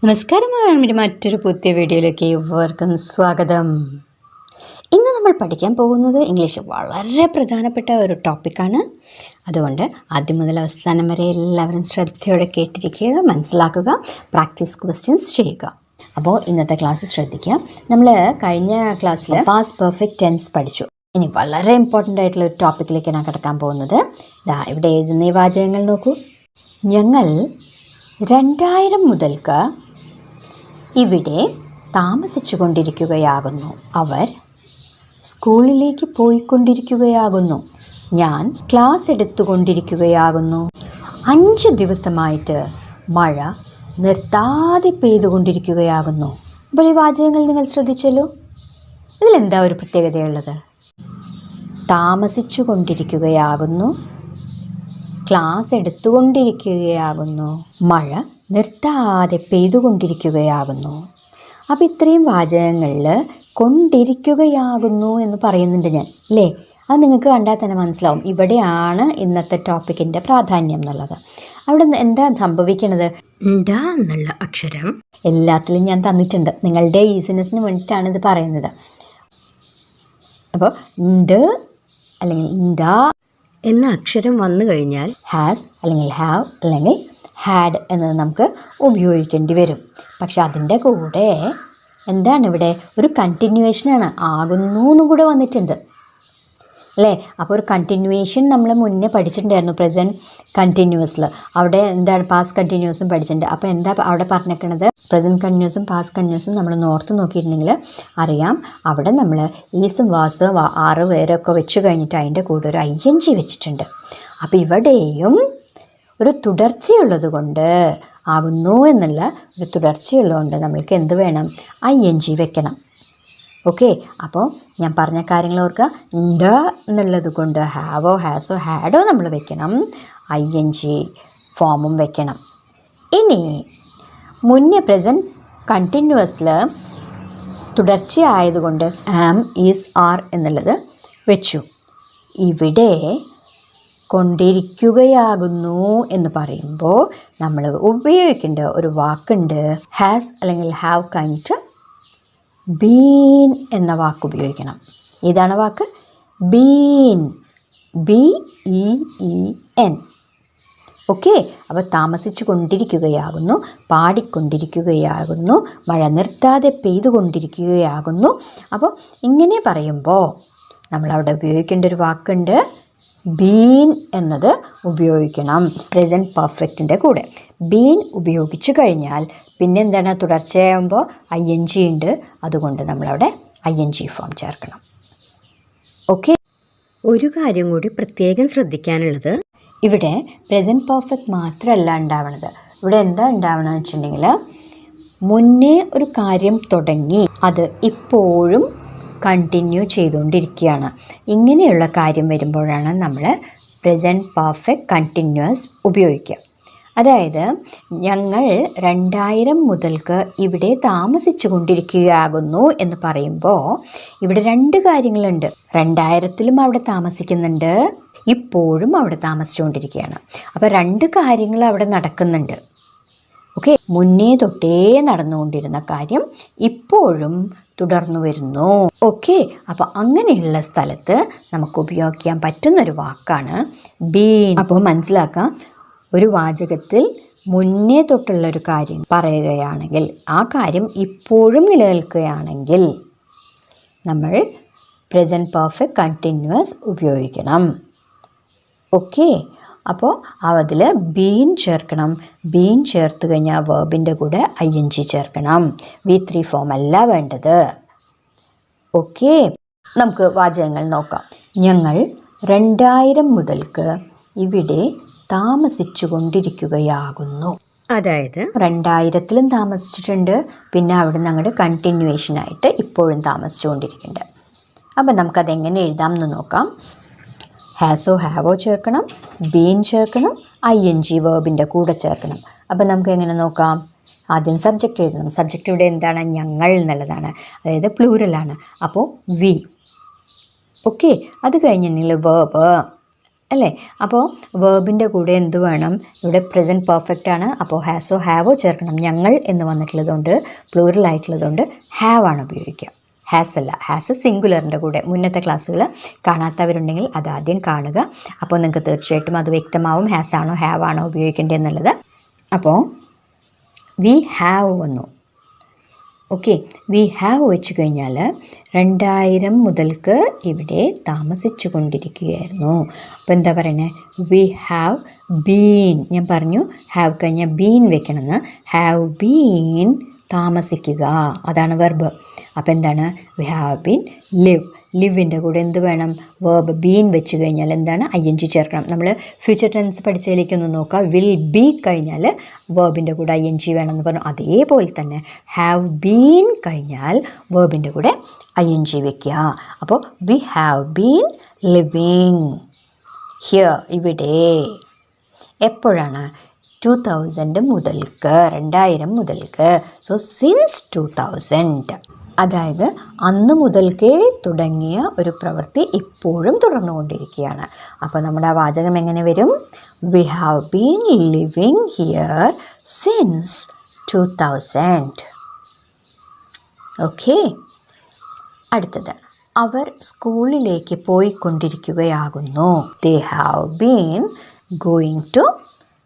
നമസ്കാരം, മറ്റൊരു പുതിയ വീഡിയോയിലേക്ക് ഏവർക്കും സ്വാഗതം. ഇന്ന് നമ്മൾ പഠിക്കാൻ പോകുന്നത് ഇംഗ്ലീഷിൽ വളരെ പ്രധാനപ്പെട്ട ഒരു ടോപ്പിക്കാണ്. അതുകൊണ്ട് ആദ്യം മുതൽ അവസാനം വരെ എല്ലാവരും ശ്രദ്ധയോടെ കേട്ടിരിക്കുക, മനസ്സിലാക്കുക, പ്രാക്ടീസ് ക്വസ്റ്റ്യൻസ് ചെയ്യുക. അപ്പോൾ ഇന്നത്തെ ക്ലാസ് ശ്രദ്ധിക്കുക. നമ്മൾ കഴിഞ്ഞ ക്ലാസ്സിൽ പാസ്റ്റ് പെർഫെക്റ്റ് ടെൻസ് പഠിച്ചു. ഇനി വളരെ ഇമ്പോർട്ടൻ്റ് ആയിട്ടുള്ള ഒരു ടോപ്പിക്കിലേക്കാണ് കിടക്കാൻ പോകുന്നത്. ഇവിടെ എഴുതുന്ന ഈ വാചകങ്ങൾ നോക്കൂ. ഞങ്ങൾ 2000 മുതൽക്ക് ഇവിടെ താമസിച്ചു കൊണ്ടിരിക്കുകയാകുന്നു. അവർ സ്കൂളിലേക്ക് പോയിക്കൊണ്ടിരിക്കുകയാകുന്നു. ഞാൻ ക്ലാസ് എടുത്തുകൊണ്ടിരിക്കുകയാകുന്നു. 5 ദിവസമായിട്ട് മഴ നിർത്താതെ പെയ്തുകൊണ്ടിരിക്കുകയാകുന്നു. അപ്പോൾ ഈ വാചകങ്ങൾ നിങ്ങൾ ശ്രദ്ധിച്ചല്ലോ. ഇതിലെന്താ ഒരു പ്രത്യേകതയുള്ളത്? താമസിച്ചു കൊണ്ടിരിക്കുകയാകുന്നു, ക്ലാസ് എടുത്തുകൊണ്ടിരിക്കുകയാകുന്നു, മഴ നിർത്താതെ പെയ്തുകൊണ്ടിരിക്കുകയാകുന്നു. അപ്പോൾ ഇത്രയും വാചകങ്ങളിൽ കൊണ്ടിരിക്കുകയാകുന്നു എന്ന് പറയുന്നുണ്ട് ഞാൻ, അല്ലേ? അത് നിങ്ങൾക്ക് കണ്ടാൽ തന്നെ മനസ്സിലാവും ഇവിടെയാണ് ഇന്നത്തെ ടോപ്പിക്കിൻ്റെ പ്രാധാന്യം എന്നുള്ളത്. അവിടെ എന്താ സംഭവിക്കുന്നത്? ഡ എന്നുള്ള അക്ഷരം എല്ലാത്തിലും ഞാൻ തന്നിട്ടുണ്ട്. നിങ്ങളുടെ ഈസിനെസ്സിന് വേണ്ടിയിട്ടാണ് ഇത് പറയുന്നത്. അപ്പോൾ ഡ് അല്ലെങ്കിൽ ഡ എന്ന അക്ഷരം വന്നു കഴിഞ്ഞാൽ ഹാസ് അല്ലെങ്കിൽ ഹാവ് അല്ലെങ്കിൽ ഹാഡ് എന്നത് നമുക്ക് ഉപയോഗിക്കേണ്ടി വരും. പക്ഷെ അതിൻ്റെ കൂടെ എന്താണ് ഇവിടെ ഒരു കണ്ടിന്യൂവേഷനാണ്, ആകുന്നു എന്നും കൂടെ വന്നിട്ടുണ്ട്, അല്ലേ? അപ്പോൾ ഒരു കണ്ടിന്യൂവേഷൻ നമ്മൾ മുന്നേ പഠിച്ചിട്ടുണ്ടായിരുന്നു പ്രസൻറ്റ് കണ്ടിന്യൂവസിൽ. അവിടെ എന്താണ് പാസ്റ്റ് കണ്ടിന്യൂസും പഠിച്ചിട്ടുണ്ട്. അപ്പോൾ എന്താ അവിടെ പറഞ്ഞേക്കണത്? പ്രസൻറ്റ് കണ്ടിന്യൂസും പാസ്റ്റ് കണ്ടിന്യൂസും നമ്മൾ ഓർത്ത് നോക്കിയിട്ടുണ്ടെങ്കിൽ അറിയാം. അവിടെ നമ്മൾ ഈസും വാസും 6 പേരൊക്കെ വെച്ച് കഴിഞ്ഞിട്ട് അതിൻ്റെ കൂടെ ഒരു ING വെച്ചിട്ടുണ്ട്. അപ്പോൾ ഇവിടെയും ഒരു തുടർച്ചയുള്ളത് കൊണ്ട്, ആകുന്നു എന്നുള്ള ഒരു തുടർച്ചയുള്ളതുകൊണ്ട് നമ്മൾക്ക് എന്ത് വേണം? ING വെക്കണം. ഓക്കെ, അപ്പോൾ ഞാൻ പറഞ്ഞ കാര്യങ്ങൾ ഓർക്കുക. ഡ് എന്നുള്ളത് കൊണ്ട് ഹാവോ ഹാസോ ഹാഡോ നമ്മൾ വെക്കണം, ING ഫോമും വെക്കണം. ഇനി മുന്നേ പ്രസൻറ്റ് കണ്ടിന്യൂവസിൽ തുടർച്ചയായതുകൊണ്ട് ആം ഈസ് ആർ എന്നുള്ളത് വെച്ചു. ഇവിടെ കൊണ്ടിരിക്കുകയാകുന്നു എന്ന് പറയുമ്പോൾ നമ്മൾ ഉപയോഗിക്കേണ്ട ഒരു വാക്കുണ്ട്. ഹാസ് അല്ലെങ്കിൽ ഹാവ് കഴിഞ്ഞിട്ട് ബീൻ എന്ന വാക്ക് ഉപയോഗിക്കണം. ഇതാണ് വാക്ക് ബീൻ, BEEN. ഓക്കെ, അപ്പോൾ താമസിച്ചു കൊണ്ടിരിക്കുകയാകുന്നു, പാടിക്കൊണ്ടിരിക്കുകയാകുന്നു, മഴ നിർത്താതെ പെയ്തുകൊണ്ടിരിക്കുകയാകുന്നു. അപ്പോൾ ഇങ്ങനെ പറയുമ്പോൾ നമ്മളവിടെ ഉപയോഗിക്കേണ്ട ഒരു വാക്കുണ്ട് ബീൻ എന്നത് ഉപയോഗിക്കണം പ്രസൻറ്റ് പെർഫെക്റ്റിൻ്റെ കൂടെ. ബീൻ ഉപയോഗിച്ചു കഴിഞ്ഞാൽ പിന്നെ എന്താണ്? തുടർച്ചയാകുമ്പോൾ ING ഉണ്ട്, അതുകൊണ്ട് നമ്മളവിടെ ING ഫോം ചേർക്കണം. ഓക്കെ, ഒരു കാര്യം കൂടി പ്രത്യേകം ശ്രദ്ധിക്കാനുള്ളത്, ഇവിടെ പ്രസൻറ്റ് പെർഫെക്റ്റ് മാത്രമല്ല ഉണ്ടാവണത്. ഇവിടെ എന്താ ഉണ്ടാവണമെന്ന് വെച്ചിട്ടുണ്ടെങ്കിൽ മുന്നേ ഒരു കാര്യം തുടങ്ങി അത് ഇപ്പോഴും കണ്ടിന്യൂ ചെയ്തുകൊണ്ടിരിക്കുകയാണ്. ഇങ്ങനെയുള്ള കാര്യം വരുമ്പോഴാണ് നമ്മൾ പ്രസൻറ്റ് പെർഫെക്റ്റ് കണ്ടിന്യൂസ് ഉപയോഗിക്കുക. അതായത് ഞങ്ങൾ 2000 മുതൽക്ക് ഇവിടെ താമസിച്ചു കൊണ്ടിരിക്കുകയാകുന്നു എന്ന് പറയുമ്പോൾ ഇവിടെ 2 കാര്യങ്ങളുണ്ട്. 2000-ലും അവിടെ താമസിക്കുന്നുണ്ട്, ഇപ്പോഴും അവിടെ താമസിച്ചുകൊണ്ടിരിക്കുകയാണ്. അപ്പോൾ 2 കാര്യങ്ങൾ അവിടെ നടക്കുന്നുണ്ട്. ഓക്കെ, മുന്നേ തൊട്ടേ നടന്നുകൊണ്ടിരുന്ന കാര്യം ഇപ്പോഴും തുടർന്നു വരുന്നു. ഓക്കെ, അപ്പോൾ അങ്ങനെയുള്ള സ്ഥലത്ത് നമുക്ക് ഉപയോഗിക്കാൻ പറ്റുന്നൊരു വാക്കാണ് ബീൻ. അപ്പോൾ മനസ്സിലാക്കാം, ഒരു വാചകത്തിൽ മുന്നേ തൊട്ടുള്ളൊരു കാര്യം പറയുകയാണെങ്കിൽ ആ കാര്യം ഇപ്പോഴും നിലനിൽക്കുകയാണെങ്കിൽ നമ്മൾ പ്രസൻറ്റ് പെർഫെക്റ്റ് കണ്ടിന്യൂസ് ഉപയോഗിക്കണം. ഓക്കെ, അപ്പോൾ അതിൽ ബീൻ ചേർക്കണം. ബീൻ ചേർത്ത് കഴിഞ്ഞാൽ വേർബിൻ്റെ കൂടെ ING ചേർക്കണം. V3 ഫോം അല്ല വേണ്ടത്. ഓക്കെ, നമുക്ക് വാചകങ്ങൾ നോക്കാം. ഞങ്ങൾ 2000 മുതൽക്ക് ഇവിടെ താമസിച്ചു കൊണ്ടിരിക്കുകയാകുന്നു. അതായത് 2000-ലും താമസിച്ചിട്ടുണ്ട്, പിന്നെ അവിടെ നിന്ന് അങ്ങോട്ട് കണ്ടിന്യൂവേഷനായിട്ട് ഇപ്പോഴും താമസിച്ചു കൊണ്ടിരിക്കുന്നുണ്ട്. അപ്പം നമുക്കതെങ്ങനെ എഴുതാം എന്ന് നോക്കാം. ഹാസോ ഹാവോ ചേർക്കണം, ബീൻ ചേർക്കണം, ING വേർബിൻ്റെ കൂടെ ചേർക്കണം. അപ്പം നമുക്ക് എങ്ങനെ നോക്കാം? ആദ്യം സബ്ജക്റ്റ് എഴുതണം. സബ്ജക്റ്റ് ഇവിടെ എന്താണ്? ഞങ്ങൾ എന്നുള്ളതാണ്, അതായത് പ്ലൂറലാണ്. അപ്പോൾ വി. ഓക്കെ, അത് കഴിഞ്ഞിട്ടുണ്ടെങ്കിൽ വേർബ് അല്ലേ? അപ്പോൾ വേർബിൻ്റെ കൂടെ എന്ത് വേണം? ഇവിടെ പ്രസൻറ്റ് പെർഫെക്റ്റ് ആണ്, അപ്പോൾ ഹാസോ ഹാവോ ചേർക്കണം. ഞങ്ങൾ എന്ന് വന്നിട്ടുള്ളതുകൊണ്ട്, പ്ലൂറൽ ആയിട്ടുള്ളതുകൊണ്ട് ഹാവ് ആണ് ഉപയോഗിക്കുക. ഹാസ് അല്ല, ഹാസ് സിംഗുലറിൻ്റെ കൂടെ. മുന്നത്തെ ക്ലാസ്സുകൾ കാണാത്തവരുണ്ടെങ്കിൽ അതാദ്യം കാണുക. അപ്പോൾ നിങ്ങൾക്ക് തീർച്ചയായിട്ടും അത് വ്യക്തമാവും ഹാസ് ആണോ ഹാവ് ആണോ ഉപയോഗിക്കേണ്ടതെന്നുള്ളത്. അപ്പോൾ വി ഹാവ് വന്നു. ഓക്കെ, വി ഹാവ് വെച്ച് കഴിഞ്ഞാൽ 2000 മുതൽക്ക് ഇവിടെ താമസിച്ചു കൊണ്ടിരിക്കുകയായിരുന്നു. അപ്പോൾ എന്താ പറയുന്നത്? V have been. ഞാൻ പറഞ്ഞു ഹാവ് കഴിഞ്ഞാൽ ബീൻ വെക്കണമെന്ന്. ഹാവ് ബീൻ താമസിക്കുക, അതാണ് വെർബ്. അപ്പോൾ എന്താണ്? We have been live. ലിവിൻ്റെ കൂടെ എന്ത് വേണം? വേർബ് ബീൻ വെച്ച് കഴിഞ്ഞാൽ എന്താണ്? ING ചേർക്കണം. നമ്മൾ ഫ്യൂച്ചർ ടെൻസ് പഠിച്ചതിലേക്കൊന്ന് നോക്കുക. വിൽ ബി കഴിഞ്ഞാൽ വേർബിൻ്റെ കൂടെ ING വേണമെന്ന് പറഞ്ഞു. അതേപോലെ തന്നെ ഹാവ് ബീൻ കഴിഞ്ഞാൽ വേർബിൻ്റെ കൂടെ ING വെക്കുക. അപ്പോൾ V have been living here, ഇവിടെ. എപ്പോഴാണ്? 2000 മുതൽക്ക്, 2000 മുതൽക്ക്. സോ സിൻസ് 2000, അതായത് അന്ന് മുതൽക്കേ തുടങ്ങിയ ഒരു പ്രവൃത്തി ഇപ്പോഴും തുടർന്നുകൊണ്ടിരിക്കുകയാണ്. അപ്പോൾ നമ്മുടെ ആ വാചകം എങ്ങനെ വരും? We have been living here since 2000. Okay, അടുത്തത് അവർ സ്കൂളിലേക്ക് പോയിക്കൊണ്ടിരിക്കുകയാകുന്നു. They have been going to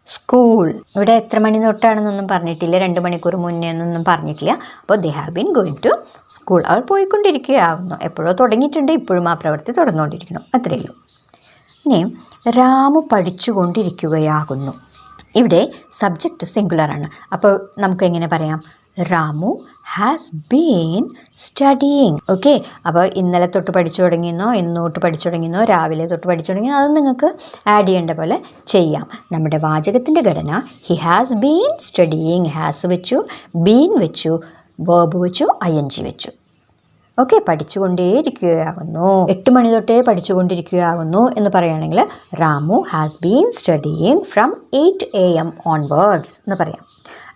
school. ഇവിടെ എത്ര മണി തൊട്ടാണെന്നൊന്നും പറഞ്ഞിട്ടില്ല, 2 മണിക്കൂർ മുന്നേ എന്നൊന്നും പറഞ്ഞിട്ടില്ല. അപ്പോൾ they have been going to school. അവർ പോയിക്കൊണ്ടിരിക്കുകയാകുന്നു. എപ്പോഴോ തുടങ്ങിയിട്ടുണ്ട്, ഇപ്പോഴും ആ പ്രവൃത്തി തുടർന്നുകൊണ്ടിരിക്കണം, അത്രയേ ഉള്ളൂ. ഇനി രാമു പഠിച്ചുകൊണ്ടിരിക്കുകയാകുന്നു. ഇവിടെ സബ്ജക്റ്റ് സിംഗുലറാണ്. അപ്പോൾ നമുക്ക് എങ്ങനെ പറയാം? Ramu has been studying. Okay, അപ്പോൾ ഇന്നലെ തൊട്ട് പഠിച്ചു തുടങ്ങിയെന്നോ, ഇന്ന് തൊട്ട് പഠിച്ചു തുടങ്ങിയെന്നോ, രാവിലെ തൊട്ട് പഠിച്ചു തുടങ്ങിയോ, അത് നിങ്ങൾക്ക് ആഡ് ചെയ്യേണ്ട പോലെ ചെയ്യാം. നമ്മുടെ വാചകത്തിൻ്റെ ഘടന he has been studying. Has വെച്ചു, ബീൻ വെച്ചു, വേർബ് വെച്ചു, ING വെച്ചു. ഓക്കെ, പഠിച്ചുകൊണ്ടേയിരിക്കുകയാകുന്നു. 8 മണി തൊട്ടേ പഠിച്ചുകൊണ്ടിരിക്കുകയാകുന്നു എന്ന് പറയുകയാണെങ്കിൽ Ramu has been studying from 8 AM onwards എന്ന് പറയാം.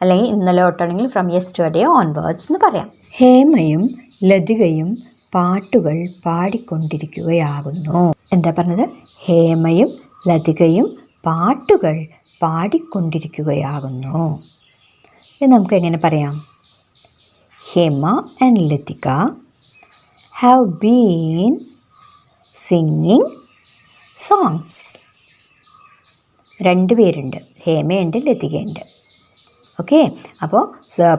അല്ലെങ്കിൽ ഇന്നലെ തൊട്ടാണെങ്കിൽ ഫ്രം യെസ്റ്റർഡേ ഓൺവേർഡ്സ് എന്ന് പറയാം. ഹേമയും ലതികയും പാട്ടുകൾ പാടിക്കൊണ്ടിരിക്കുകയാകുന്നു. എന്താ പറഞ്ഞത്? ഹേമയും ലതികയും പാട്ടുകൾ പാടിക്കൊണ്ടിരിക്കുകയാകുന്നു. ഇത് നമുക്ക് എങ്ങനെ പറയാം? Hema and Lathika have been singing songs. 2 പേരുണ്ട്, ഹേമയുണ്ട് ലതികയുണ്ട്. ഓക്കെ, അപ്പോൾ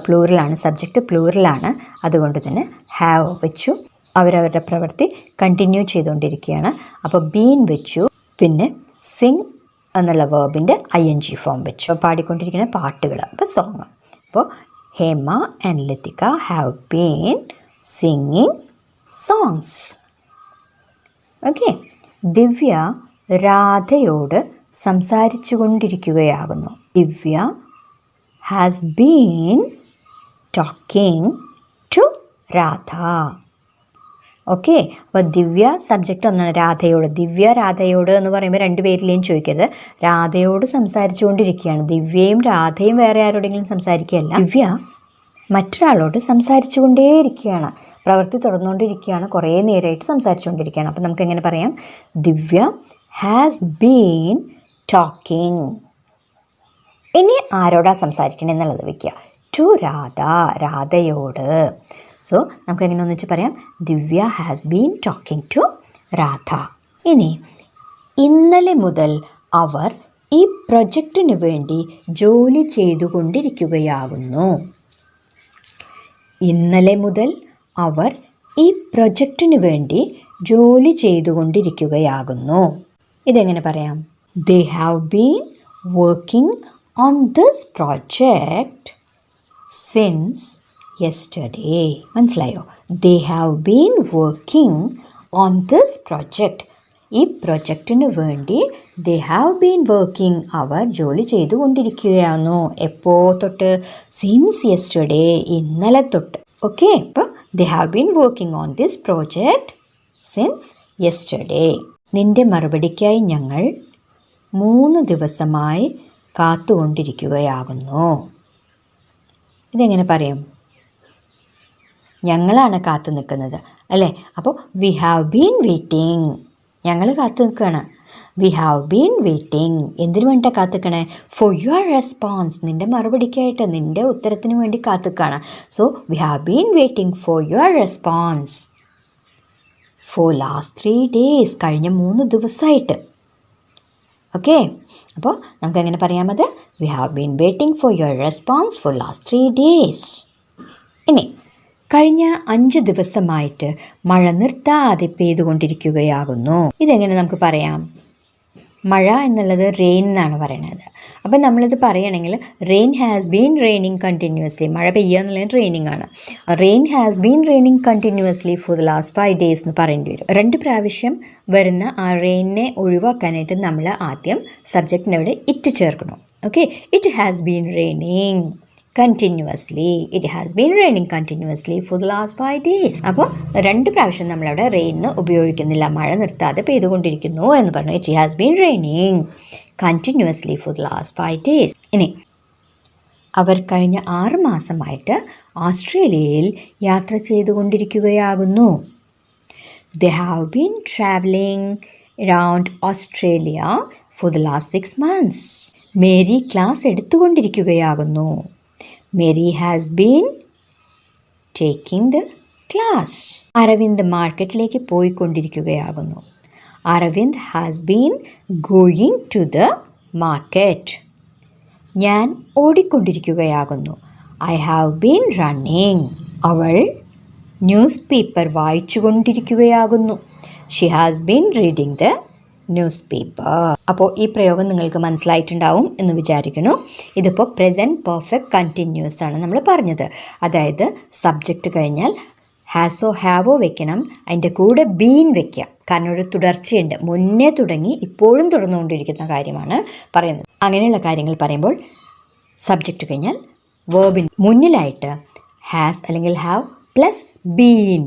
പ്ലൂറലാണ്, സബ്ജക്റ്റ് പ്ലൂറലാണ്, അതുകൊണ്ട് തന്നെ ഹാവ് വെച്ചു. അവരവരുടെ പ്രവൃത്തി കണ്ടിന്യൂ ചെയ്തുകൊണ്ടിരിക്കുകയാണ്. അപ്പോൾ ബീൻ വെച്ചു, പിന്നെ സിങ് എന്നുള്ള വേർബിൻ്റെ ING ഫോം വെച്ചു. പാടിക്കൊണ്ടിരിക്കുന്ന പാട്ടുകൾ, അപ്പോൾ സോങ്. അപ്പോൾ Hema and Lathika have been singing songs. Okay, Divya രാധയോട് സംസാരിച്ചു കൊണ്ടിരിക്കുകയാകുന്നു. Divya has been talking to Radha. Okay, അപ്പോൾ ദിവ്യ സബ്ജക്റ്റ് ഒന്നാണ്, രാധയോട്. ദിവ്യ രാധയോട് എന്ന് പറയുമ്പോൾ 2 പേരിലേയും ചോദിക്കരുത്. രാധയോട് സംസാരിച്ചു കൊണ്ടിരിക്കുകയാണ്. ദിവ്യയും രാധയും വേറെ ആരോടെങ്കിലും സംസാരിക്കുകയല്ല. ദിവ്യ മറ്റൊരാളോട് സംസാരിച്ചു കൊണ്ടേയിരിക്കുകയാണ്, പ്രവൃത്തി തുടർന്നുകൊണ്ടിരിക്കുകയാണ്, കുറേ നേരമായിട്ട് സംസാരിച്ചുകൊണ്ടിരിക്കുകയാണ്. അപ്പോൾ നമുക്ക് എങ്ങനെ പറയാം? Divya has been talking. ഇനി ആരോടാ സംസാരിക്കണം എന്നുള്ളത് വയ്ക്കുക. ടു രാധ, രാധയോട്. സോ നമുക്ക് എങ്ങനെ ഒന്നിച്ച് പറയാം? Divya has been talking to Radha. ഇനി ഇന്നലെ മുതൽ അവർ ഈ പ്രൊജക്റ്റിന് വേണ്ടി ജോലി ചെയ്തുകൊണ്ടിരിക്കുകയാകുന്നു. ഇന്നലെ മുതൽ അവർ ഈ പ്രൊജക്റ്റിന് വേണ്ടി ജോലി ചെയ്തുകൊണ്ടിരിക്കുകയാകുന്നു. ഇതെങ്ങനെ പറയാം? ദേ have been working on this project since yesterday. മനസ്സിലായോ? They have been working on this project. ഈ പ്രൊജക്റ്റിന് വേണ്ടി they have been working, അവർ ജോലി ചെയ്തുകൊണ്ടിരിക്കുകയാണോ. എപ്പോൾ തൊട്ട്? since yesterday, ഇന്നലെ തൊട്ട്. ഓക്കെ, അപ്പോൾ they have been working on this project since yesterday. നിന്റെ മറുപടിക്കായി ഞങ്ങൾ 3 ദിവസമായി കാത്തുകൊണ്ടിരിക്കുകയാകുന്നു. ഇതെങ്ങനെ പറയും? ഞങ്ങളാണ് കാത്തു നിൽക്കുന്നത്, അല്ലേ? അപ്പോൾ വി ഹാവ് ബീൻ വെയിറ്റിംഗ്, ഞങ്ങൾ കാത്തു നിൽക്കുകയാണ്. V have been waiting. എന്തിനു വേണ്ടിയിട്ടാണ് കാത്തുക്കണേ? Four your response. നിൻ്റെ മറുപടിക്കായിട്ട്, നിൻ്റെ ഉത്തരത്തിന് വേണ്ടി കാത്തുക്കാണ്. So we have been waiting for your response for last 3 days. കഴിഞ്ഞ 3 ദിവസമായിട്ട്. ഓക്കെ, അപ്പോൾ നമുക്ക് എങ്ങനെ പറയാമത്? We have been waiting for your response for last 3 days. ഇനി കഴിഞ്ഞ 5 ദിവസമായിട്ട് മഴ നിർത്താതെ പെയ്തുകൊണ്ടിരിക്കുകയാകുന്നു. ഇതെങ്ങനെ നമുക്ക് പറയാം? മഴ എന്നുള്ളത് റെയിൻ എന്നാണ് പറയുന്നത്. അപ്പം നമ്മളിത് പറയുകയാണെങ്കിൽ rain has been raining continuously. മഴ പെയ്യുക എന്നുള്ളത് റെയിനിങ് ആണ്. Rain has been raining continuously for the last 5 days എന്ന് പറയേണ്ടി വരും. 2 പ്രാവശ്യം വരുന്ന ആ റെയിനിനെ ഒഴിവാക്കാനായിട്ട് നമ്മൾ ആദ്യം സബ്ജക്റ്റിൻ്റെ അവിടെ ഇറ്റ് ചേർക്കണം. Okay, it has been raining continuously. It has been raining continuously for the last 5 days. അപ്പോൾ 2 പ്രാവശ്യം നമ്മളവിടെ റെയിന് ഉപയോഗിക്കുന്നില്ല. മഴ നിർത്താതെ പെയ്തുകൊണ്ടിരിക്കുന്നു എന്ന് പറഞ്ഞു. It has been raining continuously for the last 5 days. ഇനി അവർ കഴിഞ്ഞ 6 മാസമായിട്ട് ഓസ്ട്രേലിയയിൽ യാത്ര ചെയ്തുകൊണ്ടിരിക്കുകയാകുന്നു. They have been traveling around Australia for the last 6 months. Mary class എടുത്തുകൊണ്ടിരിക്കുകയാകുന്നു. Mary has been taking the class. Aravind മാർക്കറ്റിലേക്ക് പോയിക്കൊണ്ടിരിക്കുകയാകുന്നു. Aravind has been going to the market. ഞാൻ ഓടിക്കൊണ്ടിരിക്കുകയാകുന്നു. I have been running. അവൾ ന്യൂസ് പേപ്പർ വായിച്ചുകൊണ്ടിരിക്കുകയാകുന്നു. She has been reading the newspaper. അപ്പോൾ ഈ പ്രയോഗം നിങ്ങൾക്ക് മനസ്സിലായിട്ടുണ്ടാവും എന്ന് വിചാരിക്കുന്നു. ഇതിപ്പോൾ പ്രസൻറ്റ് പെർഫെക്റ്റ് കണ്ടിന്യൂസ് ആണ് നമ്മൾ പറഞ്ഞത്. അതായത് സബ്ജക്റ്റ് കഴിഞ്ഞാൽ ഹാസോ ഹാവോ വെക്കണം, അതിൻ്റെ കൂടെ ബീൻ വെക്കുക. കാരണം ഒരു തുടർച്ചയുണ്ട്. മുന്നേ തുടങ്ങി ഇപ്പോഴും തുടർന്നുകൊണ്ടിരിക്കുന്ന കാര്യമാണ് പറയുന്നത്. അങ്ങനെയുള്ള കാര്യങ്ങൾ പറയുമ്പോൾ സബ്ജക്റ്റ് കഴിഞ്ഞാൽ വേർബിന് മുന്നിലായിട്ട് ഹാസ് അല്ലെങ്കിൽ ഹാവ് പ്ലസ് ബീൻ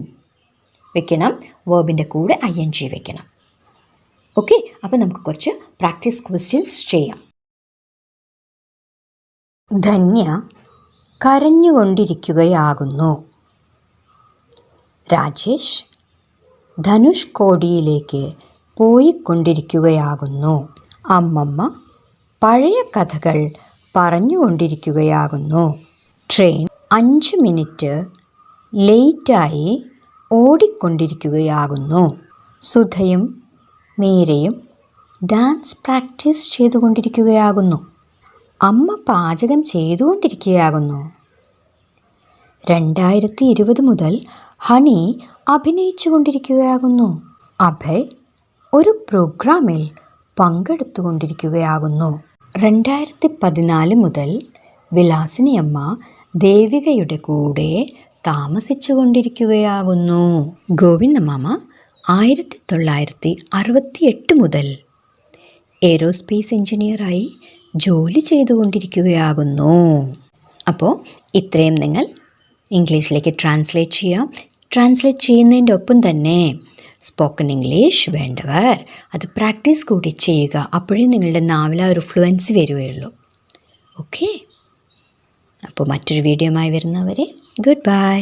വെക്കണം. വേർബിൻ്റെ കൂടെ ING വെക്കണം. ഓക്കെ, അപ്പോൾ നമുക്ക് കുറച്ച് പ്രാക്ടീസ് ക്വസ്റ്റ്യൻസ് ചെയ്യാം. ധന്യ കരഞ്ഞുകൊണ്ടിരിക്കുകയാകുന്നു. രാജേഷ് ധനുഷ്കോടിയിലേക്ക് പോയിക്കൊണ്ടിരിക്കുകയാകുന്നു. അമ്മമ്മ പഴയ കഥകൾ പറഞ്ഞുകൊണ്ടിരിക്കുകയാകുന്നു. ട്രെയിൻ 5 മിനിറ്റ് ലേറ്റായി ഓടിക്കൊണ്ടിരിക്കുകയാകുന്നു. സുധയും മീരയും ഡാൻസ് പ്രാക്ടീസ് ചെയ്തുകൊണ്ടിരിക്കുകയാകുന്നു. അമ്മ പാചകം ചെയ്തുകൊണ്ടിരിക്കുകയാകുന്നു. 2020 മുതൽ ഹണി അഭിനയിച്ചു കൊണ്ടിരിക്കുകയാകുന്നു. അഭയ് ഒരു പ്രോഗ്രാമിൽ പങ്കെടുത്തുകൊണ്ടിരിക്കുകയാകുന്നു. 2014 മുതൽ വിലാസിനി അമ്മ ദേവികയുടെ കൂടെ താമസിച്ചു കൊണ്ടിരിക്കുകയാകുന്നു. ഗോവിന്ദമാമ 1968 മുതൽ എയ്റോസ്പേസ് എഞ്ചിനീയറായി ജോലി ചെയ്തുകൊണ്ടിരിക്കുകയാകുന്നു. അപ്പോൾ ഇത്രയും നിങ്ങൾ ഇംഗ്ലീഷിലേക്ക് ട്രാൻസ്ലേറ്റ് ചെയ്യാം. ട്രാൻസ്ലേറ്റ് ചെയ്യുന്നതിൻ്റെ ഒപ്പം തന്നെ സ്പോക്കൺ ഇംഗ്ലീഷ് വേണ്ടവർ അത് പ്രാക്ടീസ് കൂടി ചെയ്യുക. അപ്പോഴേ നിങ്ങളുടെ നാവിൽ ഒരു ഫ്ലുവൻസി വരികയുള്ളൂ. ഓക്കെ, അപ്പോൾ മറ്റൊരു വീഡിയോയുമായി വരുന്നവരെ ഗുഡ് ബൈ.